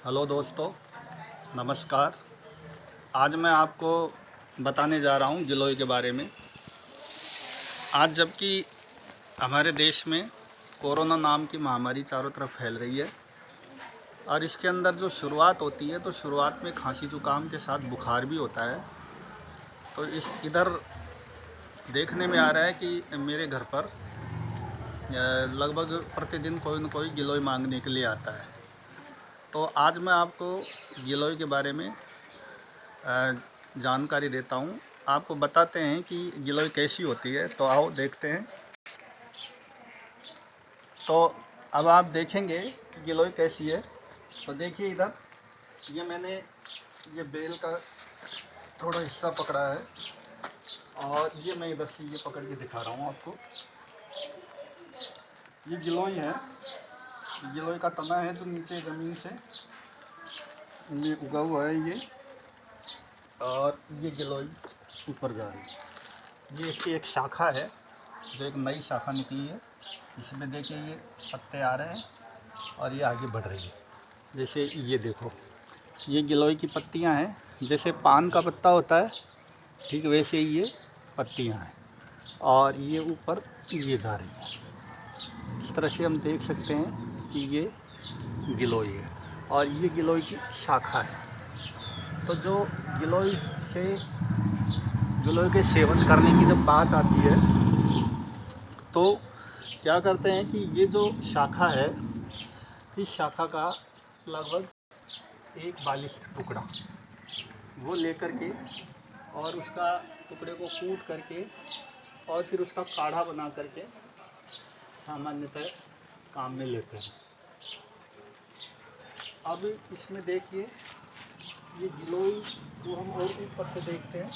Hello दोस्तों, नमस्कार। आज मैं आपको बताने जा रहा हूँ गिलोय के बारे में। आज जबकि हमारे देश में कोरोना नाम की महामारी चारों तरफ फैल रही है और इसके अंदर जो शुरुआत होती है तो शुरुआत में खांसी जुकाम के साथ बुखार भी होता है। तो इधर देखने में आ रहा है कि मेरे घर पर लगभग प्रतिदिन कोई न कोई गिलोय मांगने के लिए आता है। तो आज मैं आपको गिलोय के बारे में जानकारी देता हूँ। आपको बताते हैं कि गिलोय कैसी होती है। तो आओ देखते हैं। तो अब आप देखेंगे कि गिलोय कैसी है। तो देखिए इधर मैंने ये बेल का थोड़ा हिस्सा पकड़ा है और ये मैं इधर से ये पकड़ के दिखा रहा हूँ आपको। ये गिलोय है, गिलोय का तना है जो नीचे ज़मीन से ये उगा हुआ है ये, और ये गिलोय ऊपर जा रही है। ये इसकी एक शाखा है जो एक नई शाखा निकली है। इसमें देखिए ये पत्ते आ रहे हैं और ये आगे बढ़ रही है। जैसे ये देखो, ये गिलोय की पत्तियां हैं, जैसे पान का पत्ता होता है ठीक वैसे ही ये पत्तियां हैं और ये ऊपर ये जा रही है। इस तरह से हम देख सकते हैं कि ये गिलोय है और ये गिलोय की शाखा है। तो जो गिलोय के सेवन करने की जब बात आती है तो क्या करते हैं कि ये जो शाखा है, इस शाखा का लगभग एक बालिश टुकड़ा वो लेकर के और उसका टुकड़े को कूट करके और फिर उसका काढ़ा बना करके सामान्यतः काम में लेते हैं। अब इसमें देखिए ये गिलोय को हम और ऊपर से देखते हैं।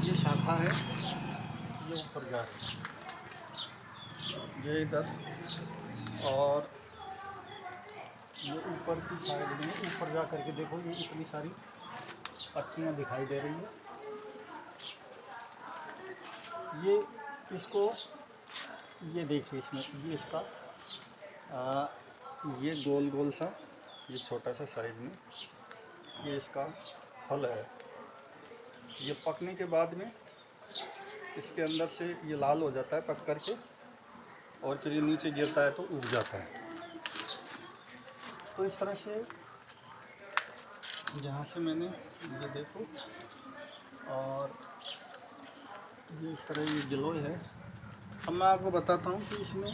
ये शाखा है, ये ऊपर जा रही है, ये इधर, और ये ऊपर की साइड में ऊपर जा करके देखो ये इतनी सारी पत्तियां दिखाई दे रही है। ये इसको ये देखिए इसमें ये इसका ये गोल गोल सा ये छोटा सा साइज में ये इसका फल है। ये पकने के बाद में इसके अंदर से ये लाल हो जाता है पक करके और फिर ये नीचे गिरता है तो उग जाता है। तो इस तरह से जहाँ से मैंने ये देखो, और ये इस तरह ये गिलोय है। अब मैं आपको बताता हूँ कि इसमें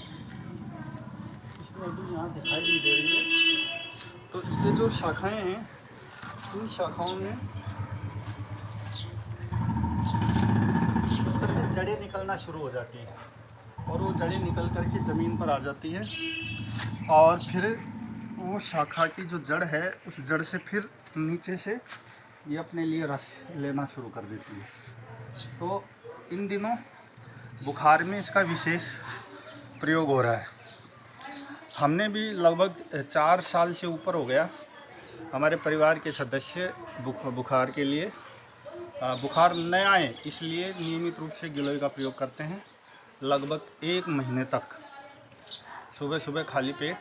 अभी यहाँ दिखाई नहीं दे रही है। तो ये जो शाखाएं हैं, इन शाखाओं में इस तरह से जड़ें निकलना शुरू हो जाती हैं और वो जड़ें निकल करके ज़मीन पर आ जाती है और फिर वो शाखा की जो जड़ है उस जड़ से फिर नीचे से ये अपने लिए रस लेना शुरू कर देती है। तो इन दिनों बुखार में इसका विशेष प्रयोग हो रहा है। हमने भी लगभग 4 साल से ऊपर हो गया, हमारे परिवार के सदस्य बुखार के लिए बुखार न आए इसलिए नियमित रूप से गिलोय का प्रयोग करते हैं। लगभग 1 महीने तक सुबह सुबह खाली पेट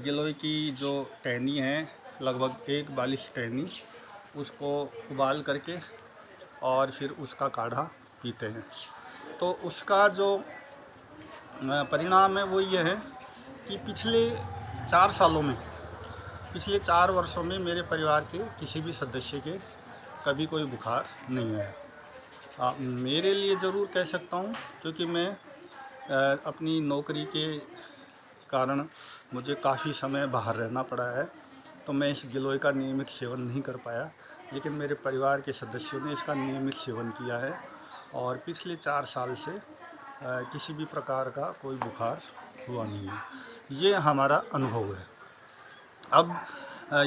गिलोय की जो टहनी है, लगभग 1 बालिश टहनी, उसको उबाल करके और फिर उसका काढ़ा पीते हैं। तो उसका जो परिणाम है वो ये है कि पिछले 4 वर्षों में मेरे परिवार के किसी भी सदस्य के कभी कोई बुखार नहीं आया। मेरे लिए ज़रूर कह सकता हूँ, क्योंकि मैं अपनी नौकरी के कारण मुझे काफ़ी समय बाहर रहना पड़ा है, तो मैं इस गिलोय का नियमित सेवन नहीं कर पाया, लेकिन मेरे परिवार के सदस्यों ने इसका नियमित सेवन किया है और पिछले 4 साल से किसी भी प्रकार का कोई बुखार हुआ नहीं है। ये हमारा अनुभव है। अब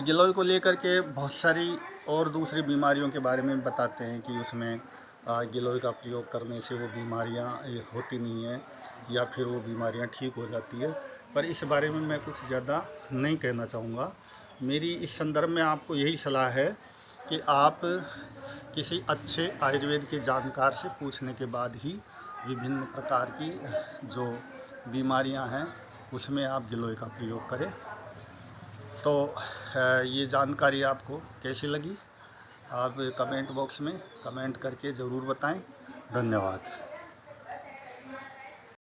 गिलोय को लेकर के बहुत सारी और दूसरी बीमारियों के बारे में बताते हैं कि उसमें गिलोय का प्रयोग करने से वो बीमारियां होती नहीं हैं या फिर वो बीमारियां ठीक हो जाती है, पर इस बारे में मैं कुछ ज़्यादा नहीं कहना चाहूँगा। मेरी इस संदर्भ में आपको यही सलाह है कि आप किसी अच्छे आयुर्वेद के जानकार से पूछने के बाद ही विभिन्न प्रकार की जो बीमारियां हैं उसमें आप गिलोय का प्रयोग करें। तो ये जानकारी आपको कैसी लगी, आप कमेंट बॉक्स में कमेंट करके ज़रूर बताएं। धन्यवाद।